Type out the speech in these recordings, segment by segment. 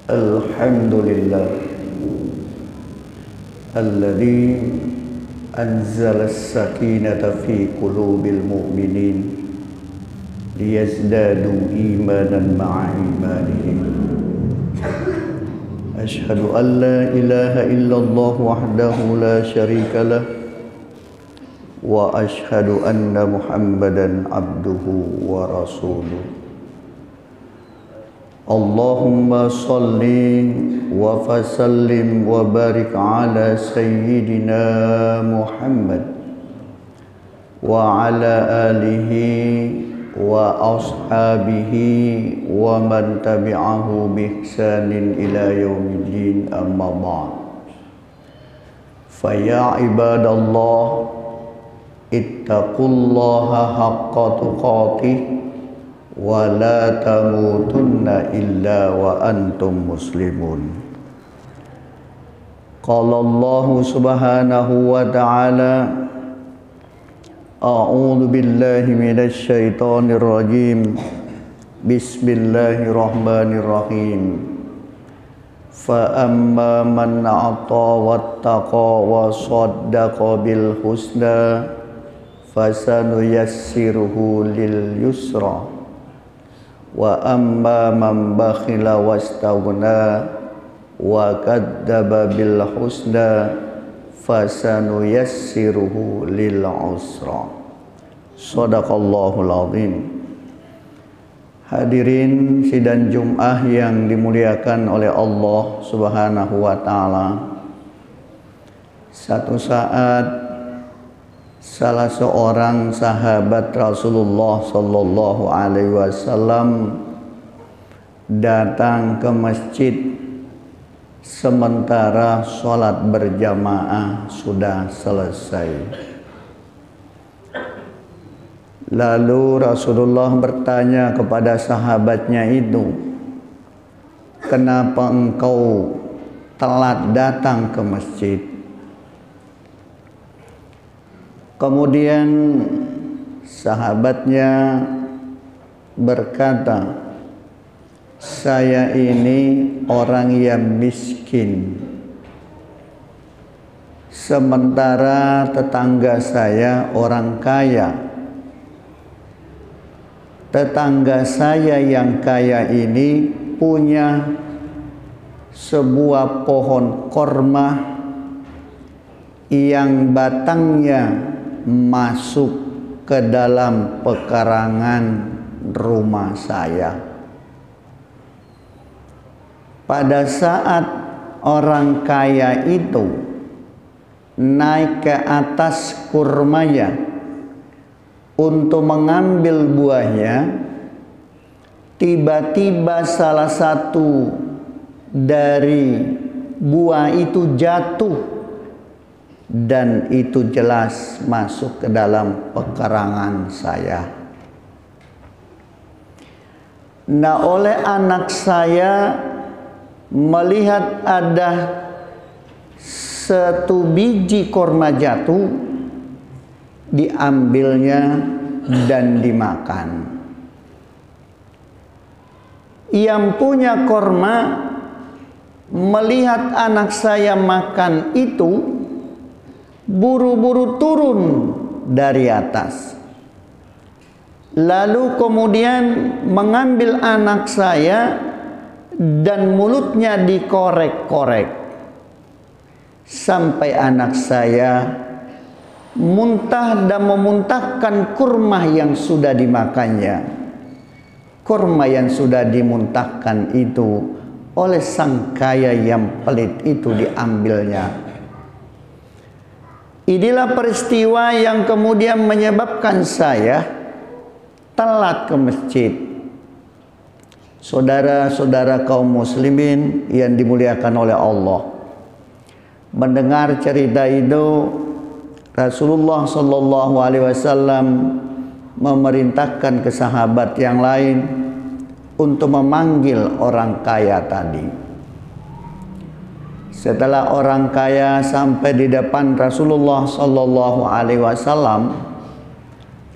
Alhamdulillah alladzi anzala as-sakinata fi qulubil mu'minin liyazdadu imanan ma'a imanihim. Ashhadu an la ilaha illallah wahdahu la syarika lah wa ashhadu anna Muhammadan abduhu wa rasuluh. Allahumma salli wa fasallim wa barik ala sayyidina Muhammad wa ala alihi wa ashabihi wa man tabi'ahu bi ihsanin ila yaumiddin, amma ba'd. Fa ya ibadallah ittaqullaha haqqa tuqatih wa la tamutunna illa wa antum muslimun. Qala Allah subhanahu wa ta'ala, a'udzu billahi minasy syaithanir rajim. Bismillahirrahmanirrahim. Fa amma man a'ta wattaqa wa saddaqa bil husna fasanuyassiruhu lil yusra. Wa amma man bakhila wastaghna wa kadzdzaba bil husna fasanuyassiruhu lil usra. Shadaqallahul azim. Hadirin sidang Jumat yang dimuliakan oleh Allah Subhanahu wa taala. Satu saat salah seorang sahabat Rasulullah sallallahu alaihi wasallam datang ke masjid sementara sholat berjamaah sudah selesai. Lalu Rasulullah bertanya kepada sahabatnya itu, "Kenapa engkau telat datang ke masjid?" Kemudian sahabatnya berkata, "Saya ini orang yang miskin, sementara tetangga saya orang kaya. Tetangga saya yang kaya ini punya sebuah pohon korma yang batangnya masuk ke dalam pekarangan rumah saya. Pada saat orang kaya itu naik ke atas kurmanya untuk mengambil buahnya, tiba-tiba salah satu dari buah itu jatuh dan itu jelas masuk ke dalam pekarangan saya. Nah, oleh anak saya melihat ada satu biji korma jatuh, diambilnya dan dimakan. Yang punya korma melihat anak saya makan itu, buru-buru turun dari atas. Lalu kemudian mengambil anak saya dan mulutnya dikorek-korek sampai anak saya muntah dan memuntahkan kurma yang sudah dimakannya. Kurma yang sudah dimuntahkan itu oleh sang kaya yang pelit itu diambilnya. Inilah peristiwa yang kemudian menyebabkan saya telat ke masjid. Saudara-saudara kaum muslimin yang dimuliakan oleh Allah, mendengar cerita itu, Rasulullah sallallahu alaihi wasallam memerintahkan ke sahabat yang lain untuk memanggil orang kaya tadi. Setelah orang kaya sampai di depan Rasulullah sallallahu alaihi wasallam,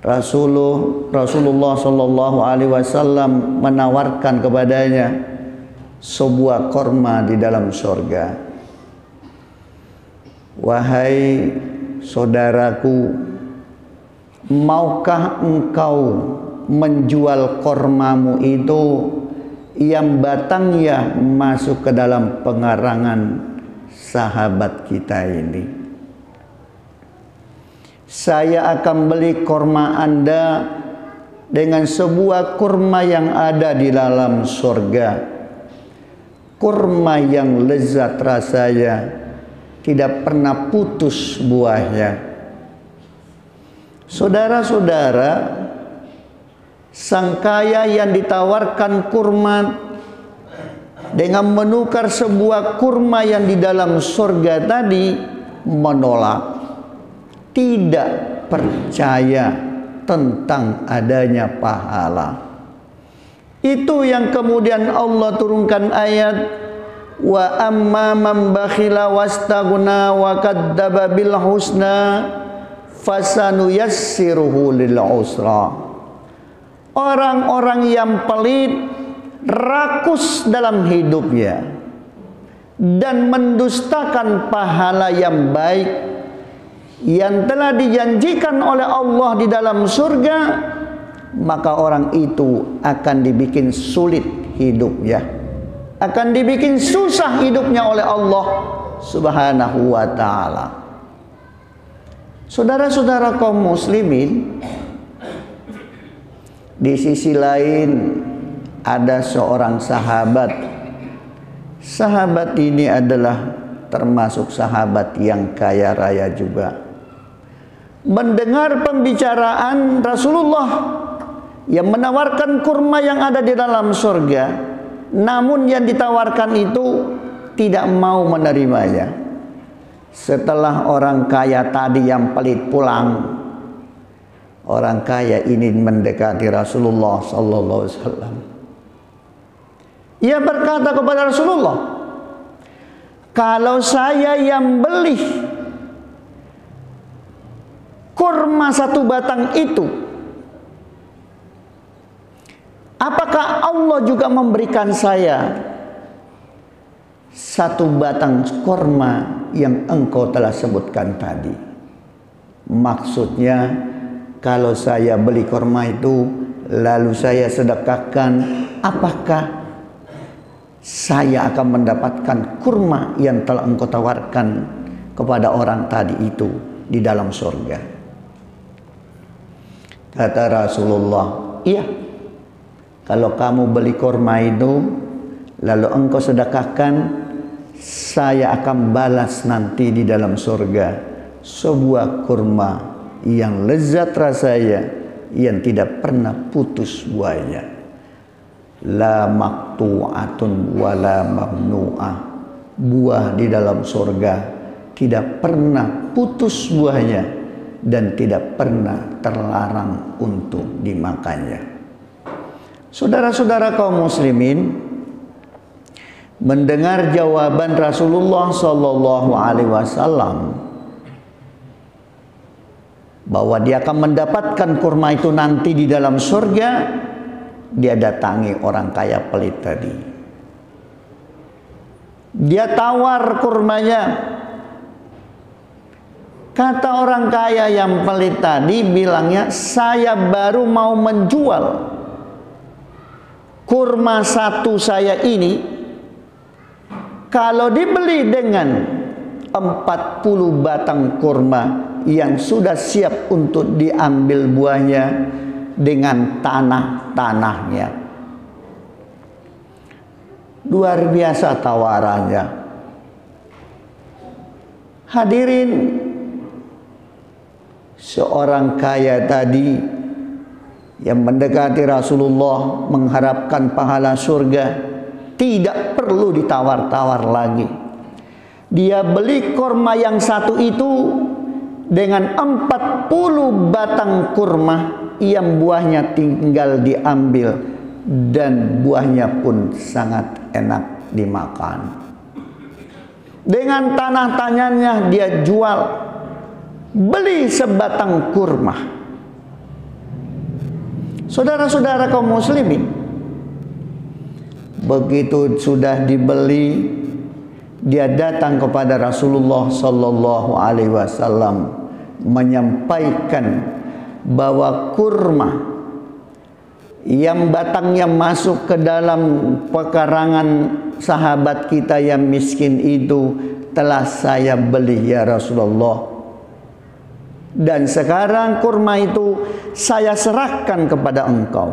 Rasulullah sallallahu alaihi wasallam menawarkan kepadanya, sebuah korma di dalam surga. Wahai saudaraku, maukah engkau menjual kormamu itu yang batangnya masuk ke dalam pengarangan sahabat kita ini? Saya akan beli kurma Anda dengan sebuah kurma yang ada di dalam surga. Kurma yang lezat rasanya, tidak pernah putus buahnya. Saudara-saudara, sang kaya yang ditawarkan kurma dengan menukar sebuah kurma yang di dalam surga tadi menolak, tidak percaya tentang adanya pahala. Itu yang kemudian Allah turunkan ayat, wa amma man bakhila wastaghna wa kadzdzaba bil husna fasanuyassiruhu lil usra. Orang-orang yang pelit, rakus dalam hidupnya dan mendustakan pahala yang baik yang telah dijanjikan oleh Allah di dalam surga, maka orang itu akan dibikin sulit hidupnya, akan dibikin susah hidupnya oleh Allah Subhanahu wa ta'ala. Saudara-saudara kaum muslimin, di sisi lain ada seorang sahabat. Sahabat ini adalah termasuk sahabat yang kaya raya juga. Mendengar pembicaraan Rasulullah yang menawarkan kurma yang ada di dalam surga, namun yang ditawarkan itu tidak mau menerimanya. Setelah orang kaya tadi yang pelit pulang, orang kaya ini mendekati Rasulullah sallallahu alaihi wasallam. Ia berkata kepada Rasulullah, kalau saya yang beli kurma satu batang itu, apakah Allah juga memberikan saya satu batang kurma yang engkau telah sebutkan tadi? Maksudnya, kalau saya beli kurma itu lalu saya sedekahkan, apakah saya akan mendapatkan kurma yang telah engkau tawarkan kepada orang tadi itu di dalam surga? Kata Rasulullah, iya, kalau kamu beli kurma itu lalu engkau sedekahkan, saya akan balas nanti di dalam surga sebuah kurma yang lezat rasanya, yang tidak pernah putus buahnya. La maqtu'atun wala mamnu'ah. Buah di dalam surga tidak pernah putus buahnya dan tidak pernah terlarang untuk dimakannya. Saudara-saudara kaum muslimin, mendengar jawaban Rasulullah sallallahu alaihi wasallam bahwa dia akan mendapatkan kurma itu nanti di dalam surga, dia datangi orang kaya pelit tadi. Dia tawar kurmanya. Kata orang kaya yang pelit tadi, bilangnya, saya baru mau menjual kurma satu saya ini, kalau dibeli dengan 40 batang kurma yang sudah siap untuk diambil buahnya dengan tanah-tanahnya. Luar biasa tawarannya. Hadirin, seorang kaya tadi yang mendekati Rasulullah mengharapkan pahala surga tidak perlu ditawar-tawar lagi. Dia beli kurma yang satu itu dengan 40 batang kurma yang buahnya tinggal diambil dan buahnya pun sangat enak dimakan. Dengan tanah-tanahnya dia jual, beli sebatang kurma. Saudara-saudara kaum muslimin, Begitu sudah dibeli, dia datang kepada Rasulullah sallallahu alaihi wasallam menyampaikan bahwa kurma yang batangnya masuk ke dalam pekarangan sahabat kita yang miskin itu telah saya beli ya Rasulullah, dan sekarang kurma itu saya serahkan kepada engkau.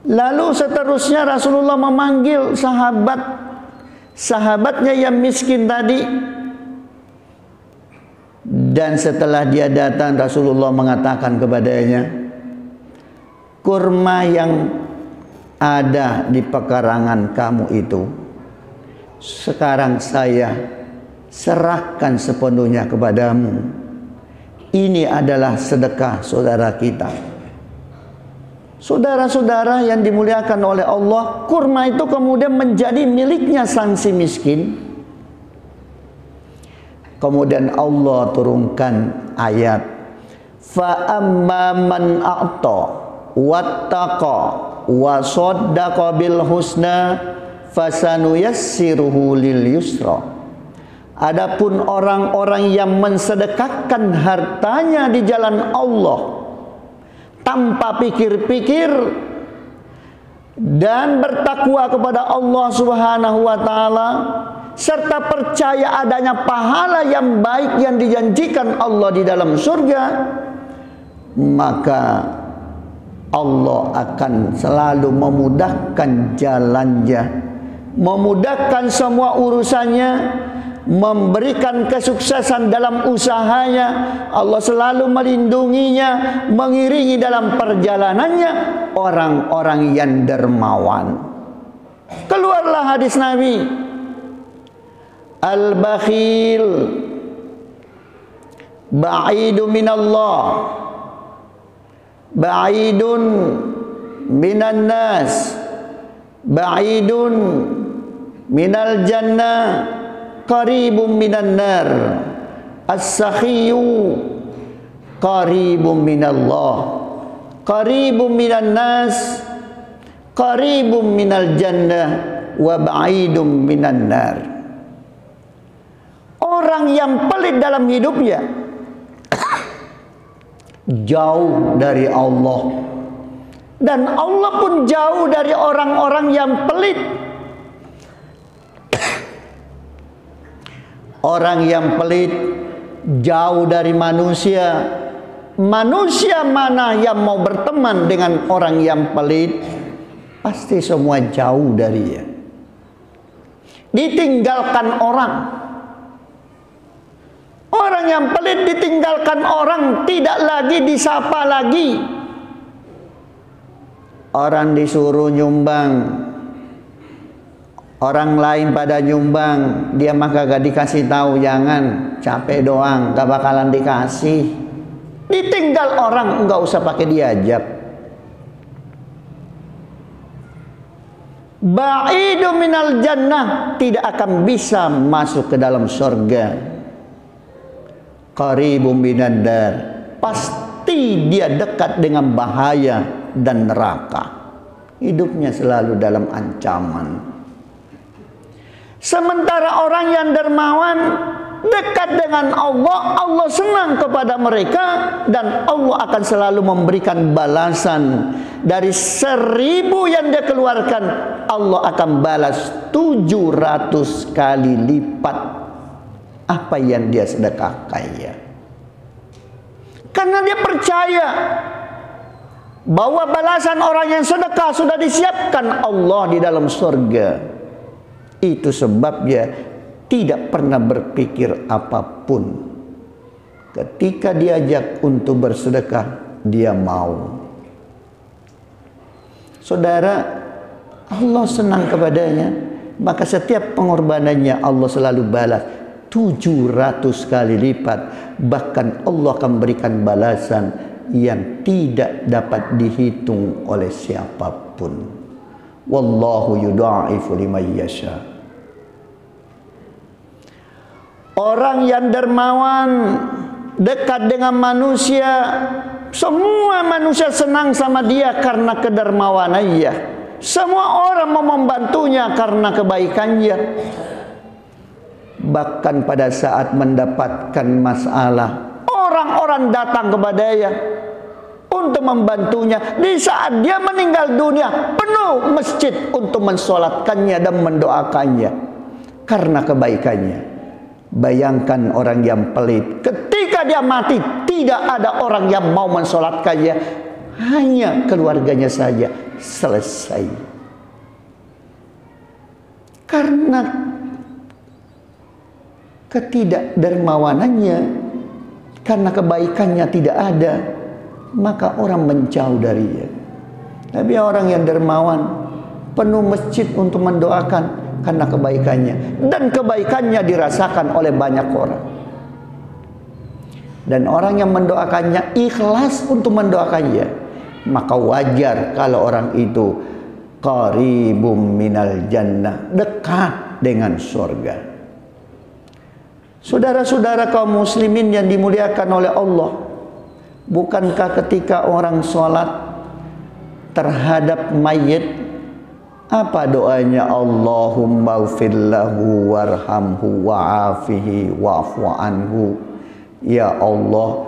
Lalu seterusnya Rasulullah memanggil sahabatnya yang miskin tadi, dan setelah dia datang Rasulullah mengatakan kepadanya, kurma yang ada di pekarangan kamu itu sekarang saya serahkan sepenuhnya kepadamu. Ini adalah sedekah saudara kita. Saudara-saudara yang dimuliakan oleh Allah, kurma itu kemudian menjadi miliknya sang si miskin. Kemudian Allah turunkan ayat, fa amma man a'ta wattaqa wa saddaqa bil husna fasanuyassiruhu lil yusra. Adapun orang-orang yang mensedekahkan hartanya di jalan Allah tanpa pikir-pikir dan bertakwa kepada Allah Subhanahu wa taala, serta percaya adanya pahala yang baik yang dijanjikan Allah di dalam surga, maka Allah akan selalu memudahkan jalannya, memudahkan semua urusannya, memberikan kesuksesan dalam usahanya. Allah selalu melindunginya, mengiringi dalam perjalanannya orang-orang yang dermawan. Keluarlah hadis Nabi, al-bakhil ba'idu minallah, ba'idun minan nas, ba'idun minal jannah, qaribun minan nar, as-sakhiyu qaribun minallah, qaribun minan nas, qaribun minal jannah, wa ba'idun minan nar. Orang yang pelit dalam hidupnya jauh dari Allah, dan Allah pun jauh dari orang-orang yang pelit. Orang yang pelit jauh dari manusia. Manusia mana yang mau berteman dengan orang yang pelit? Pasti semua jauh darinya. Ditinggalkan orang. Orang yang pelit ditinggalkan orang, tidak lagi disapa lagi. Orang disuruh nyumbang, orang lain pada nyumbang, dia mah kagak dikasih tahu, jangan, capek doang, gak bakalan dikasih. Ditinggal orang, nggak usah pakai diajak. Ba'idu minal jannah, tidak akan bisa masuk ke dalam surga. Qaribun minan nar, pasti dia dekat dengan bahaya dan neraka. Hidupnya selalu dalam ancaman. Sementara orang yang dermawan dekat dengan Allah, Allah senang kepada mereka, dan Allah akan selalu memberikan balasan. Dari 1000 yang dia keluarkan, Allah akan balas 700 kali lipat apa yang dia sedekahkannya. Karena dia percaya bahwa balasan orang yang sedekah sudah disiapkan Allah di dalam surga. Itu sebabnya tidak pernah berpikir apapun. Ketika diajak untuk bersedekah, dia mau. Saudara, Allah senang kepadanya, maka setiap pengorbanannya Allah selalu balas 700 kali lipat. Bahkan Allah akan berikan balasan yang tidak dapat dihitung oleh siapapun. Wallahu yudha'ifu liman yasha. Orang yang dermawan dekat dengan manusia, semua manusia senang sama dia karena kedermawanannya. Semua orang mau membantunya karena kebaikannya. Bahkan pada saat mendapatkan masalah, orang-orang datang kepadanya untuk membantunya. Di saat dia meninggal dunia, penuh masjid untuk mensolatkannya dan mendoakannya karena kebaikannya. Bayangkan orang yang pelit, ketika dia mati tidak ada orang yang mau mensolatkannya, hanya keluarganya saja, selesai. Karena ketidakdermawanannya, karena kebaikannya tidak ada, maka orang menjauh darinya. Tapi orang yang dermawan, penuh masjid untuk mendoakan karena kebaikannya, dan kebaikannya dirasakan oleh banyak orang. Dan orang yang mendoakannya ikhlas untuk mendoakannya, maka wajar kalau orang itu qaribum minal jannah, dekat dengan surga. Saudara-saudara kaum muslimin yang dimuliakan oleh Allah, bukankah ketika orang sholat terhadap mayit, apa doanya? Allahumma ghfirlahu warhamhu wa'afihi wa'fu anhu. Ya Allah,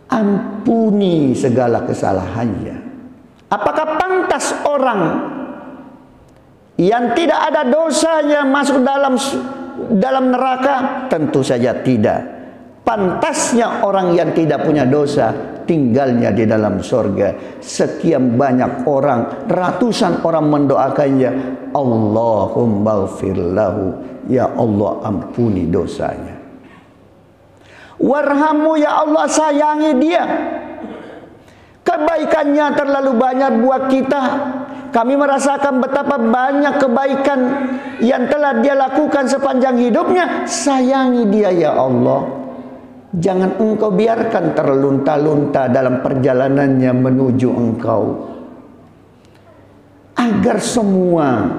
ampuni segala kesalahannya. Apakah pantas orang yang tidak ada dosanya masuk dalam neraka? Tentu saja tidak. Pantasnya orang yang tidak punya dosa tinggalnya di dalam surga. Sekian banyak orang, ratusan orang mendoakannya, Allahumma ghfir lahu, ya Allah ampuni dosanya. Warhamhu, ya Allah sayangi dia, kebaikannya terlalu banyak buat kita. Kami merasakan betapa banyak kebaikan yang telah dia lakukan sepanjang hidupnya. Sayangi dia ya Allah. Jangan engkau biarkan terlunta-lunta dalam perjalanannya menuju engkau. Agar semua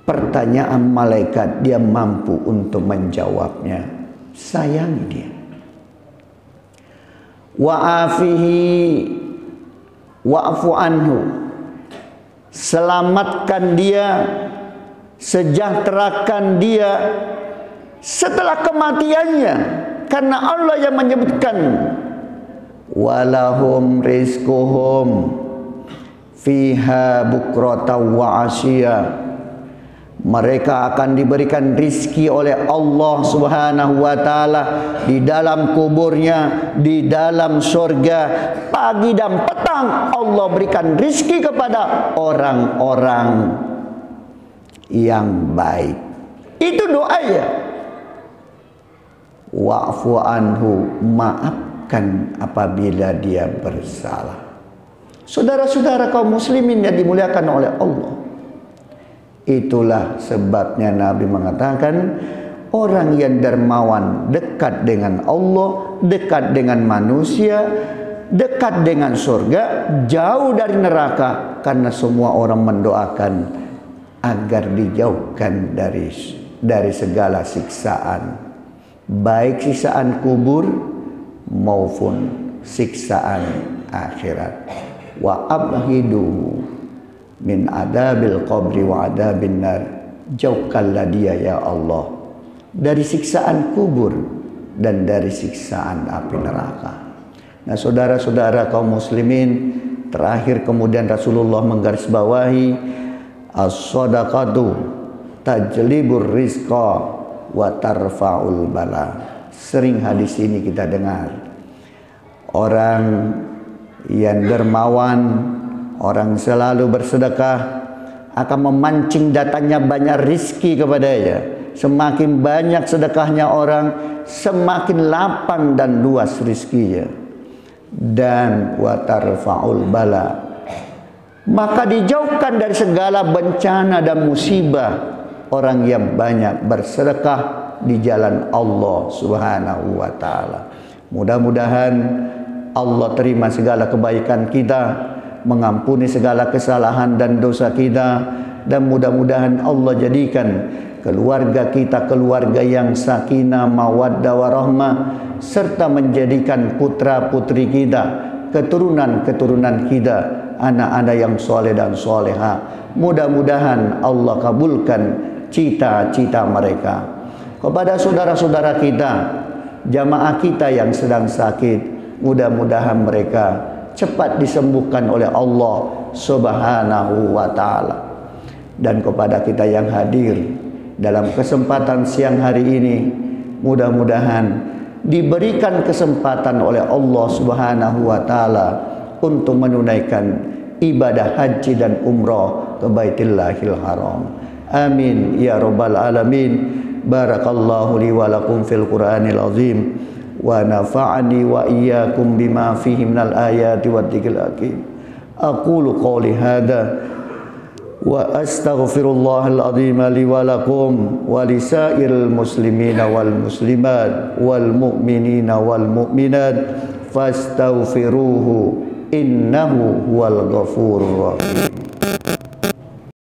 pertanyaan malaikat dia mampu untuk menjawabnya. Sayangi dia. Wa'afihi wa'fu anhu. Selamatkan dia, sejahterakan dia setelah kematiannya. Karena Allah yang menyebutkan walahum rizquhum fiha bukratan wa asya. Mereka akan diberikan rizki oleh Allah Subhanahu wa taala di dalam kuburnya, di dalam surga. Pagi dan petang Allah berikan rizki kepada orang-orang yang baik. Itu doanya. Wa'fu anhu, maafkan apabila dia bersalah. Saudara-saudara kaum muslimin yang dimuliakan oleh Allah, itulah sebabnya Nabi mengatakan orang yang dermawan dekat dengan Allah, dekat dengan manusia, dekat dengan surga, jauh dari neraka. Karena semua orang mendoakan agar dijauhkan dari segala siksaan, baik siksaan kubur maupun siksaan akhirat. Wa abhidu min adabil qabri wa adabin nar. Jauhkanlah dia ya Allah dari siksaan kubur dan dari siksaan api neraka. Nah saudara-saudara kaum muslimin, terakhir kemudian Rasulullah menggarisbawahi as-sadaqatu tajlibur rizqa wa tarfa'ul bala. Sering hadis ini kita dengar. Orang yang dermawan, orang selalu bersedekah, akan memancing datangnya banyak rizki kepadanya. Semakin banyak sedekahnya orang, semakin lapang dan luas rizkinya. Dan wa tarfa'ul bala, maka dijauhkan dari segala bencana dan musibah orang yang banyak bersedekah di jalan Allah Subhanahu wa taala. Mudah-mudahan Allah terima segala kebaikan kita, mengampuni segala kesalahan dan dosa kita, dan mudah-mudahan Allah jadikan keluarga kita keluarga yang sakinah, mawaddah warahmah, serta menjadikan putra-putri kita, keturunan-keturunan kita anak-anak yang soleh dan soleha. Mudah-mudahan Allah kabulkan cita-cita mereka. Kepada saudara-saudara kita, jamaah kita yang sedang sakit, mudah-mudahan mereka cepat disembuhkan oleh Allah Subhanahu wa ta'ala. Dan kepada kita yang hadir dalam kesempatan siang hari ini, mudah-mudahan diberikan kesempatan oleh Allah Subhanahu wa ta'ala untuk menunaikan ibadah haji dan umrah ke Baitullahil Haram. Amin ya rabbal alamin. Barakallahu li wa lakum fil Qur'anil azim wa nafa'ani wa iyyakum bima fihi minal ayati wat dzikril hakim. Aqulu qawli hadza wa astaghfirullahal azim li wa lakum wa lisairil muslimina wal muslimat wal mu'minina wal mu'minat fastaghfiruhu innahu huwal ghafurur rahim.